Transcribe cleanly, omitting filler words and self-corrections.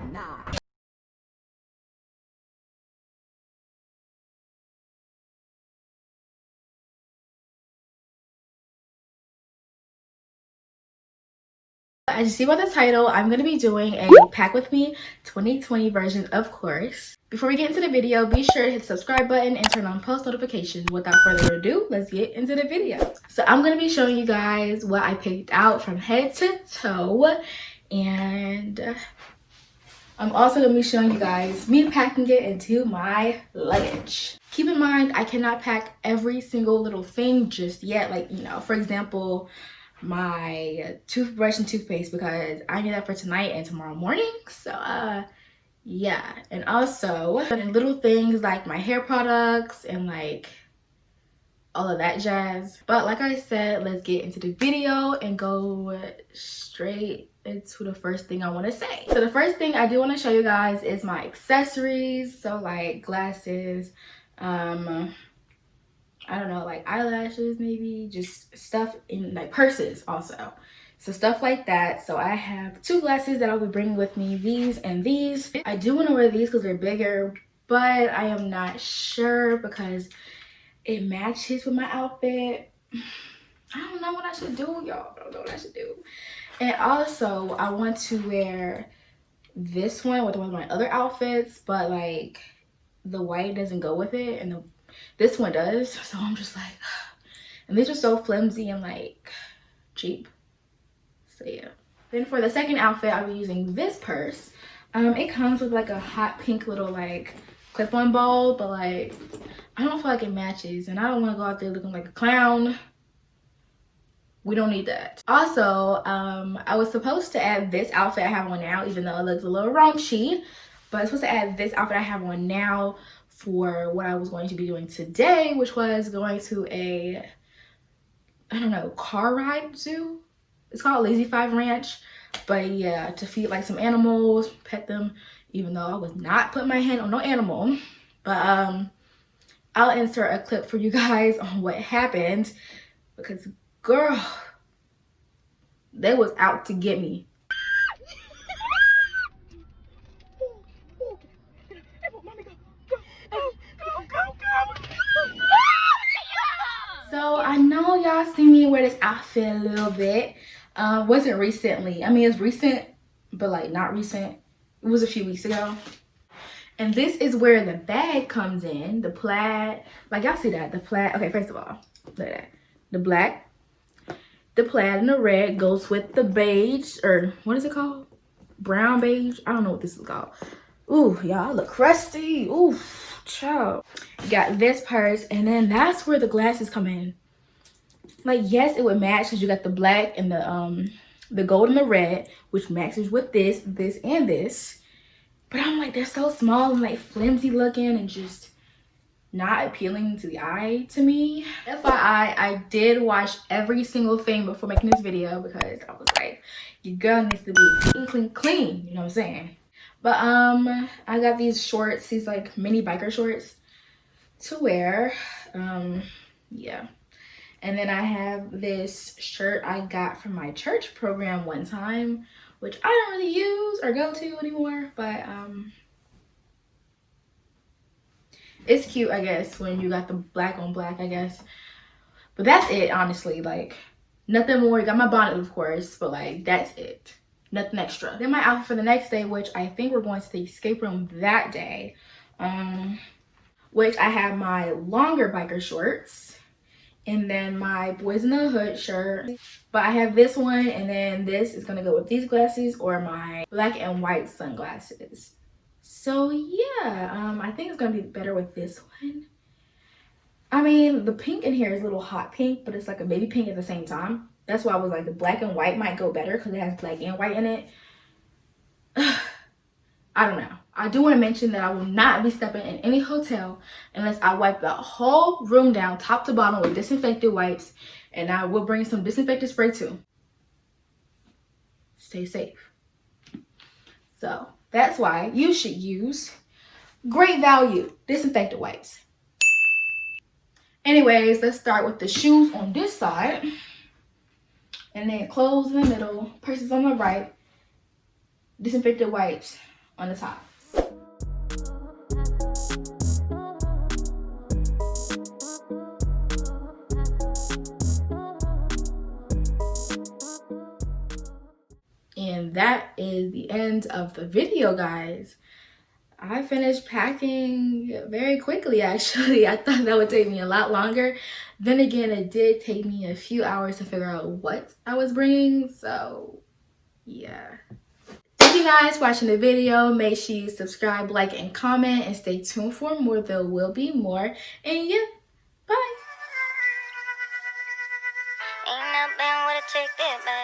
Nah. As you see by the title, I'm going to be doing a Pack With Me 2020 version, of course. Before we get into the video, be sure to hit the subscribe button and turn on post notifications. Without further ado, let's get into the video. So I'm going to be showing you guys what I picked out from head to toe. And I'm also going to be showing you guys me packing it into my luggage. Keep in mind, I cannot pack every single little thing just yet. Like, you know, for example, my toothbrush and toothpaste, because I need that for tonight and tomorrow morning. So yeah, and also little things like my hair products and like all of that jazz. But like I said, let's get into the video and go straight into the first thing I want to say. So the first thing I do want to show you guys is my accessories. So like glasses, I don't know, like eyelashes, maybe just stuff in like purses also. So stuff like that. So I have two glasses that I'll be bringing with me, these and these. I do want to wear these because they're bigger, but I am not sure because it matches with my outfit. I don't know what I should do, y'all. I don't know what I should do. And also I want to wear this one with one of my other outfits, but like the white doesn't go with it and this one does. So I'm just like, and these are so flimsy and like cheap. So yeah. Then for the second outfit, I'll be using this purse. It comes with like a hot pink little like clip-on ball, but like I don't feel like it matches and I don't want to go out there looking like a clown. We don't need that. Also, I was supposed to add this outfit I have on now, even though it looks a little raunchy, but I was supposed to add this outfit I have on now for what I was going to be doing today, which was going to a, I don't know, car ride zoo. It's called Lazy Five Ranch, but yeah, to feed like some animals, pet them, even though I was not putting my hand on no animal. But I'll insert a clip for you guys on what happened because girl, they was out to get me. So I know y'all seen me wear this outfit a little bit. Wasn't recently. I mean, it's recent, but like not recent. It was a few weeks ago. And this is where the bag comes in. The plaid. Like y'all see that? The plaid. Okay, first of all, look at that. The black, the plaid and the red goes with the beige, or what is it called? Brown beige. I don't know what this is called. Ooh, y'all look crusty. Ooh, child. You got this purse, and then that's where the glasses come in. Like, yes, it would match because you got the black and the gold and the red, which matches with this, and this. But I'm like, they're so small and like flimsy looking and just not appealing to the eye to me. FYI, I did wash every single thing before making this video because I was like, your girl needs to be clean, clean, clean. You know what I'm saying? But I got these shorts, these like mini biker shorts to wear. Yeah. And then I have this shirt I got from my church program one time, which I don't really use or go to anymore, but it's cute, I guess, when you got the black on black, I guess. But that's it, honestly. Like, nothing more. Got my bonnet, of course, but like that's it. Nothing extra. Then my outfit for the next day, which I think we're going to the escape room that day, which I have my longer biker shorts and then my Boys in the Hood shirt. But I have this one, and then this is gonna go with these glasses or my black and white sunglasses. So yeah, I think it's gonna be better with this one. I mean, the pink in here is a little hot pink, but it's like a baby pink at the same time. That's why I was like, the black and white might go better because it has black and white in it. I don't know. I do want to mention that I will not be stepping in any hotel unless I wipe the whole room down top to bottom with disinfectant wipes, and I will bring some disinfectant spray too. Stay safe. So that's why you should use great value disinfectant wipes. Anyways, let's start with the shoes on this side, and then clothes in the middle, purses on the right, disinfectant wipes on the top. And that is the end of the video, guys. I finished packing very quickly, actually. I thought that would take me a lot longer. Then again, it did take me a few hours to figure out what I was bringing, so yeah. Thank you guys for watching the video. Make sure you subscribe, like, and comment, and stay tuned for more. There will be more. And yeah, bye. Ain't nothing with a chick that